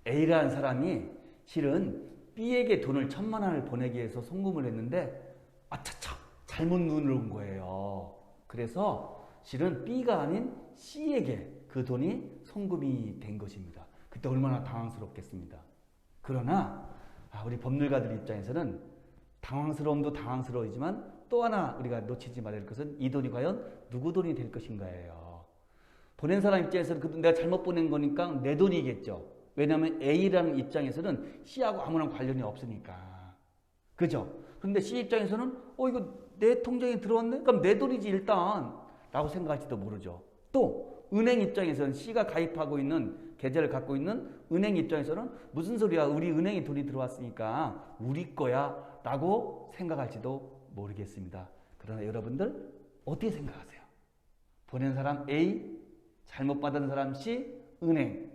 A라는 사람이 실은 B에게 돈을 1,000만 원을 보내기 위해서 송금을 했는데 아차차 잘못 누른 거예요. 그래서 실은 B가 아닌 C에게 그 돈이 송금이 된 것입니다. 그때 얼마나 당황스럽겠습니다. 그러나 우리 법률가들 입장에서는 당황스러움도 당황스러우지만 또 하나 우리가 놓치지 말아야 할 것은 이 돈이 과연 누구 돈이 될 것인가예요. 보낸 사람 입장에서는 그 돈 내가 잘못 보낸 거니까 내 돈이겠죠. 왜냐하면 A라는 입장에서는 C하고 아무런 관련이 없으니까. 그죠? 그런데 C 입장에서는 이거 내 통장에 들어왔네? 그럼 내 돈이지 일단 라고 생각할지도 모르죠. 또 은행 입장에서는 C가 가입하고 있는 계좌를 갖고 있는 은행 입장에서는 무슨 소리야, 우리 은행에 돈이 들어왔으니까 우리 거야 라고 생각할지도 모르겠습니다. 그러나 여러분들 어떻게 생각하세요? 보낸 사람 A, 잘못 받은 사람 C, 은행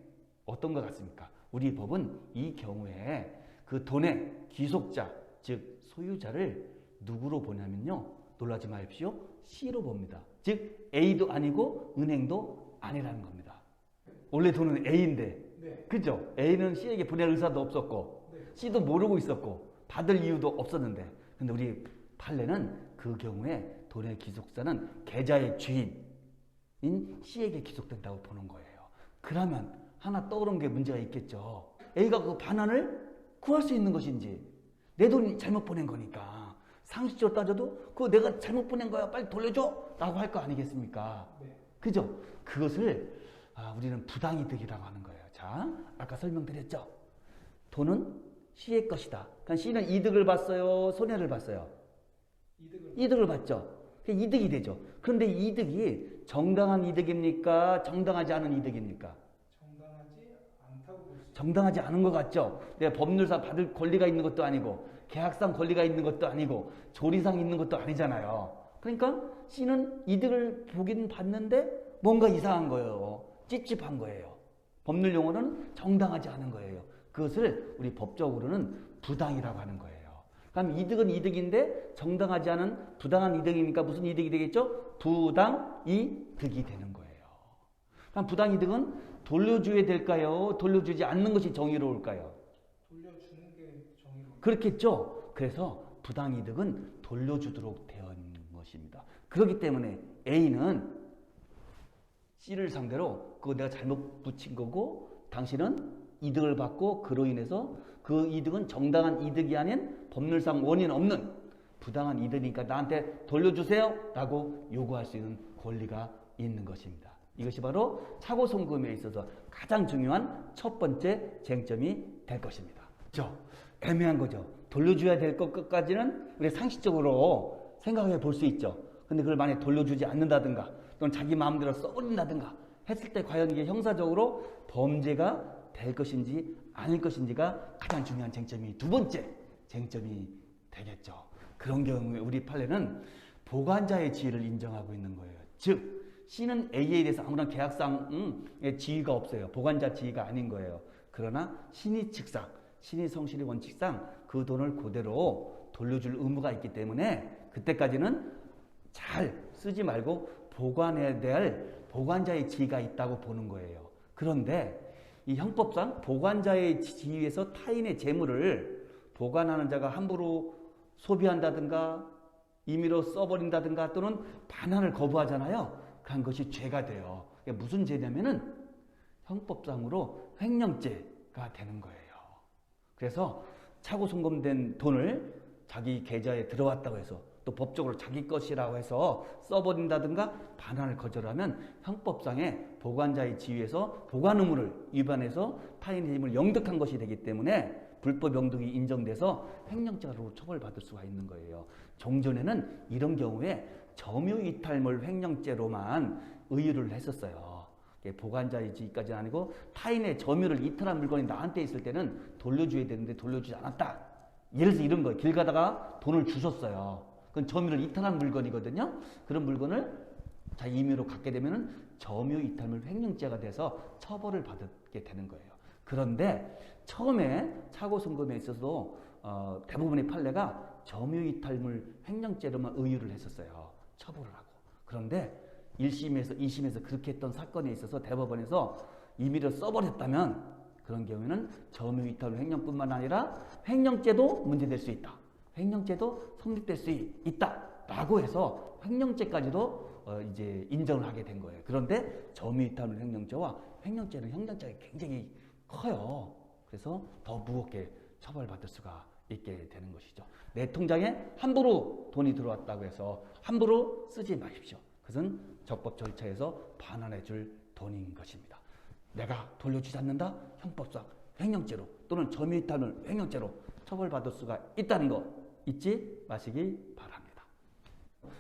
어떤 것 같습니까? 우리 법은 이 경우에 그 돈의 귀속자, 즉 소유자를 누구로 보냐면요, 놀라지 마십시오, C로 봅니다. 즉 A도 아니고 은행도 아니라는 겁니다. 원래 돈은 A인데, 네. 그죠? A는 C에게 보낼 의사도 없었고, 네. C도 모르고 있었고, 받을 이유도 없었는데, 근데 우리 판례는 그 경우에 돈의 귀속자는 계좌의 주인인 C에게 귀속된다고 보는 거예요. 그러면 하나 떠오른 게 문제가 있겠죠. A가 그 반환을 구할 수 있는 것인지, 내 돈이 잘못 보낸 거니까 상식적으로 따져도 그거 내가 잘못 보낸 거야, 빨리 돌려줘 라고 할 거 아니겠습니까? 네. 그죠? 그것을 우리는 부당이득이라고 하는 거예요. 자, 아까 설명드렸죠? 돈은 C의 것이다. 그러니까 C는 이득을 봤어요, 손해를 봤어요? 이득을 봤죠. 이득이 되죠. 그런데 이득이 정당한 이득입니까? 정당하지 않은 이득입니까? 정당하지 않은 것 같죠? 내가 법률상 받을 권리가 있는 것도 아니고, 계약상 권리가 있는 것도 아니고, 조리상 있는 것도 아니잖아요. 그러니까 C는 이득을 보긴 봤는데 뭔가 이상한 거예요. 찝찝한 거예요. 법률 용어는 정당하지 않은 거예요. 그것을 우리 법적으로는 부당이라고 하는 거예요. 그럼 이득은 이득인데 정당하지 않은 부당한 이득이니까 무슨 이득이 되겠죠? 부당이득이 되는 거예요. 그럼 부당이득은 돌려줘야 될까요? 돌려주지 않는 것이 정의로울까요? 돌려주는 게 정의로울까요? 그렇겠죠. 그래서 부당이득은 돌려주도록 되어 있는 것입니다. 그렇기 때문에 A는 C를 상대로 그거 내가 잘못 붙인 거고 당신은 이득을 받고 그로 인해서 그 이득은 정당한 이득이 아닌 법률상 원인 없는 부당한 이득이니까 나한테 돌려주세요 라고 요구할 수 있는 권리가 있는 것입니다. 이것이 바로 차고 송금에 있어서 가장 중요한 첫 번째 쟁점이 될 것입니다. 그렇죠? 애매한 거죠. 돌려줘야 될 것까지는 우리 상식적으로 생각해 볼 수 있죠. 근데 그걸 만약에 돌려주지 않는다든가 또는 자기 마음대로 써버린다든가 했을 때 과연 이게 형사적으로 범죄가 될 것인지 아닐 것인지가 가장 중요한 쟁점이 두 번째 쟁점이 되겠죠. 그런 경우에 우리 판례는 보관자의 지위를 인정하고 있는 거예요. 즉 C는 A에 대해서 아무런 계약상의 지위가 없어요. 보관자 지위가 아닌 거예요. 그러나 신의 측상, 신의 성실의 원칙상 그 돈을 그대로 돌려줄 의무가 있기 때문에 그때까지는 잘 쓰지 말고 보관해야 될 보관자의 지위가 있다고 보는 거예요. 그런데 이 형법상 보관자의 지위에서 타인의 재물을 보관하는 자가 함부로 소비한다든가 임의로 써버린다든가 또는 반환을 거부하잖아요. 그런 것이 죄가 돼요. 무슨 죄냐면은 형법상으로 횡령죄가 되는 거예요. 그래서 차고 송금된 돈을 자기 계좌에 들어왔다고 해서 또 법적으로 자기 것이라고 해서 써버린다든가 반환을 거절하면 형법상의 보관자의 지위에서 보관 의무를 위반해서 타인의 힘을 영득한 것이 되기 때문에 불법 영득이 인정돼서 횡령죄로 처벌받을 수가 있는 거예요. 종전에는 이런 경우에 점유이탈물 횡령죄로만 의유를 했었어요. 보관자의 지위까지는 아니고 타인의 점유를 이탈한 물건이 나한테 있을 때는 돌려줘야 되는데 돌려주지 않았다. 예를 들어서 이런 거예요. 길 가다가 돈을 주셨어요. 그건 점유를 이탈한 물건이거든요. 그런 물건을 자기 임의로 갖게 되면 점유이탈물 횡령죄가 돼서 처벌을 받게 되는 거예요. 그런데 처음에 차고 송금에 있어서도 대부분의 판례가 점유이탈물 횡령죄로만 의유를 했었어요. 처벌을 하고. 그런데 1심에서 2심에서 그렇게 했던 사건에 있어서 대법원에서 임의로 써버렸다면 그런 경우에는 점유이탈 횡령뿐만 아니라 횡령죄도 문제될 수 있다. 횡령죄도 성립될 수 있다라고 해서 횡령죄까지도 이제 인정을 하게 된 거예요. 그런데 점유이탈 횡령죄와 횡령죄는 형량차가 굉장히 커요. 그래서 더 무겁게 처벌받을 수가 있게 되는 것이죠. 내 통장에 함부로 돈이 들어왔다고 해서 함부로 쓰지 마십시오. 그것은 적법 절차에서 반환해 줄 돈인 것입니다. 내가 돌려주지 않는다? 형법상 횡령죄로 또는 점유이탈 횡령죄로 처벌받을 수가 있다는 거 잊지 마시기 바랍니다.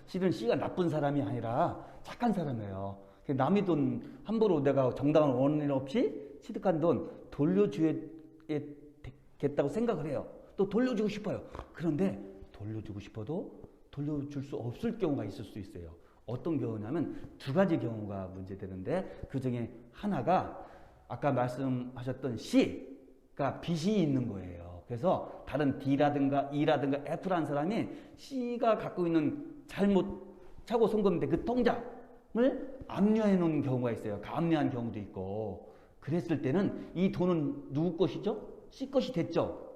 실은 C가 나쁜 사람이 아니라 착한 사람이에요. 남의 돈 함부로 내가 정당한 원인 없이 취득한 돈 돌려주겠다고 생각을 해요. 또 돌려주고 싶어요. 그런데 돌려주고 싶어도 돌려줄 수 없을 경우가 있을 수 있어요. 어떤 경우냐면 두 가지 경우가 문제되는데 그 중에 하나가 아까 말씀하셨던 C가 빚이 있는 거예요. 그래서 다른 D라든가 E라든가 F라는 사람이 C가 갖고 있는 잘못 차고 송금된 그 통장을 압류해 놓은 경우가 있어요. 압류한 경우도 있고. 그랬을 때는 이 돈은 누구 것이죠? C 것이 됐죠.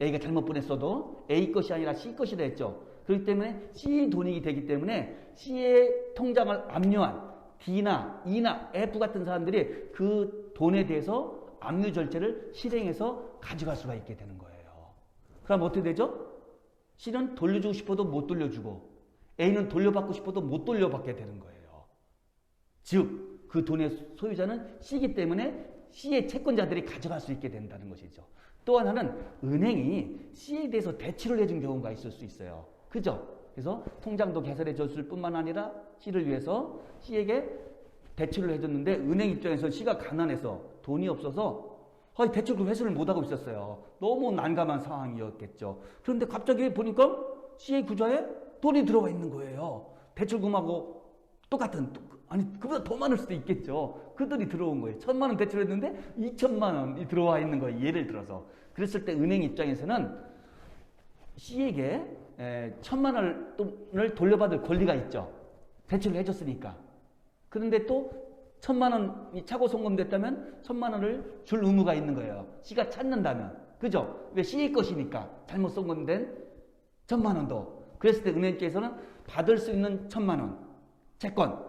A가 잘못 보냈어도 A 것이 아니라 C 것이 됐죠. 그렇기 때문에 C 돈이 되기 때문에 C의 통장을 압류한 D나 E나 F 같은 사람들이 그 돈에 대해서 압류 절차를 실행해서 가져갈 수가 있게 되는 거예요. 그럼 어떻게 되죠? C는 돌려주고 싶어도 못 돌려주고 A는 돌려받고 싶어도 못 돌려받게 되는 거예요. 즉, 그 돈의 소유자는 C이기 때문에 C의 채권자들이 가져갈 수 있게 된다는 것이죠. 또 하나는 은행이 C에 대해서 대출을 해준 경우가 있을 수 있어요. 그죠? 그래서 통장도 개설해 줬을 뿐만 아니라 C를 위해서 C에게 대출을 해줬는데 은행 입장에서 C가 가난해서 돈이 없어서 대출금 회수를 못하고 있었어요. 너무 난감한 상황이었겠죠. 그런데 갑자기 보니까 C의 구좌에 돈이 들어와 있는 거예요. 대출금하고 똑같은, 아니 그보다 더 많을 수도 있겠죠. 그 돈이 들어온 거예요. 1,000만 원 대출했는데 2,000만 원이 들어와 있는 거예요. 예를 들어서. 그랬을 때 은행 입장에서는 C에게 1,000만 원을 돌려받을 권리가 있죠. 대출을 해줬으니까. 그런데 또 1,000만 원이 차고 송금됐다면 1,000만 원을 줄 의무가 있는 거예요. C가 찾는다면. 그죠? 왜 C의 것이니까. 잘못 송금된 1,000만 원도. 그랬을 때 은행께서는 받을 수 있는 1,000만 원 채권,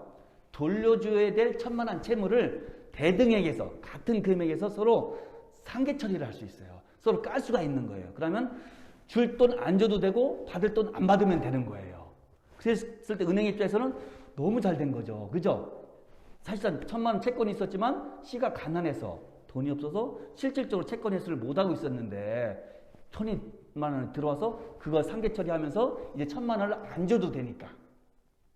돌려줘야 될 1,000만 원 채무를 대등액에서 같은 금액에서 서로 상계 처리를 할 수 있어요. 서로 깔 수가 있는 거예요. 그러면 줄 돈 안 줘도 되고 받을 돈 안 받으면 되는 거예요. 그랬을 때 은행 입장에서는 너무 잘 된 거죠. 그죠? 사실상 1,000만 원 채권이 있었지만 C가 가난해서 돈이 없어서 실질적으로 채권 회수를 못하고 있었는데 1,000만 원이 들어와서 그걸 상계 처리하면서 이제 1,000만 원을 안 줘도 되니까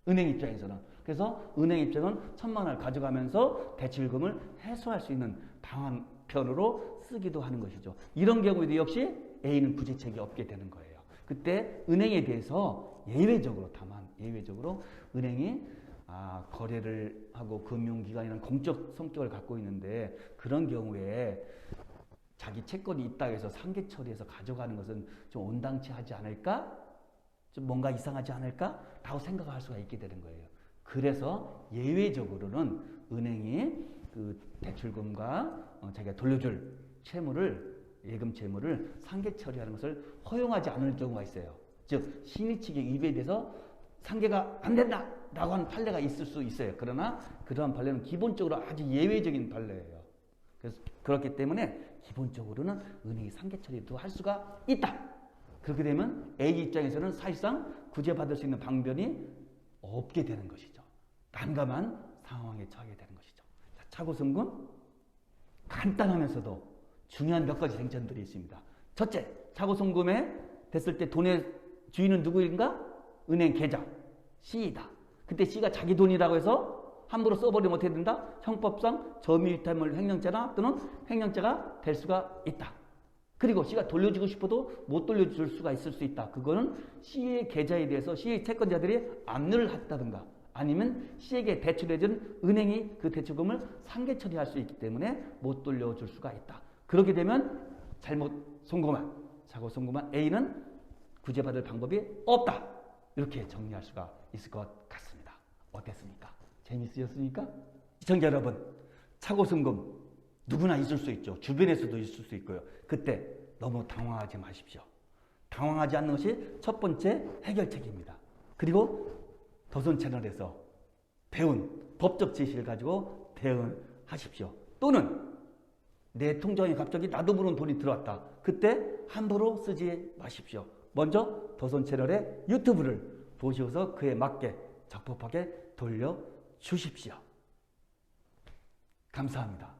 은행 입장에서는. 그래서 은행 입장은 1,000만 원을 가져가면서 대출금을 해소할 수 있는 방안편으로 쓰기도 하는 것이죠. 이런 경우에도 역시 A는 구제책이 없게 되는 거예요. 그때 은행에 대해서 예외적으로, 다만 예외적으로 은행이 거래를 하고 금융기관이라는 공적 성격을 갖고 있는데 그런 경우에 자기 채권이 있다고 해서 상계 처리해서 가져가는 것은 좀 온당치 하지 않을까? 좀 뭔가 이상하지 않을까? 라고 생각할 수가 있게 되는 거예요. 그래서 예외적으로는 은행이 그 대출금과 자기가 돌려줄 채무를, 예금 채무를 상계 처리하는 것을 허용하지 않을 경우가 있어요. 즉 신의 측의 위배에 대해서 상계가 안 된다 라고 하는 판례가 있을 수 있어요. 그러나 그러한 판례는 기본적으로 아주 예외적인 판례예요. 그래서 그렇기 때문에 기본적으로는 은행이 상계 처리도 할 수가 있다. 그렇게 되면 A 입장에서는 사실상 구제받을 수 있는 방변이 없게 되는 것이죠. 난감한 상황에 처하게 되는 것이죠. 차고송금 간단하면서도 중요한 몇 가지 쟁점들이 있습니다. 첫째, 차고송금에 됐을 때 돈의 주인은 누구인가? 은행 계좌 C이다. 그때 C가 자기 돈이라고 해서 함부로 써버리면 어떻게 된다? 형법상 점유이탈물 횡령죄나 또는 횡령죄가 될 수가 있다. 그리고 C가 돌려주고 싶어도 못 돌려줄 수가 있을 수 있다. 그거는 C의 계좌에 대해서 C의 채권자들이 압류를 했다든가 아니면 C에게 대출해준 은행이 그 대출금을 상계 처리할 수 있기 때문에 못 돌려줄 수가 있다. 그렇게 되면 잘못 송금한, 차고 송금한 A는 구제받을 방법이 없다. 이렇게 정리할 수가 있을 것 같습니다. 어땠습니까? 재밌으셨습니까? 시청자 여러분, 차고 송금 누구나 있을 수 있죠. 주변에서도 있을 수 있고요. 그때 너무 당황하지 마십시오. 당황하지 않는 것이 첫 번째 해결책입니다. 그리고 더선 채널에서 배운 법적 지식을 가지고 대응하십시오. 또는 내 통장에 갑자기 나도 모르는 돈이 들어왔다. 그때 함부로 쓰지 마십시오. 먼저 더선 채널의 유튜브를 보셔서 그에 맞게 적법하게 돌려주십시오. 감사합니다.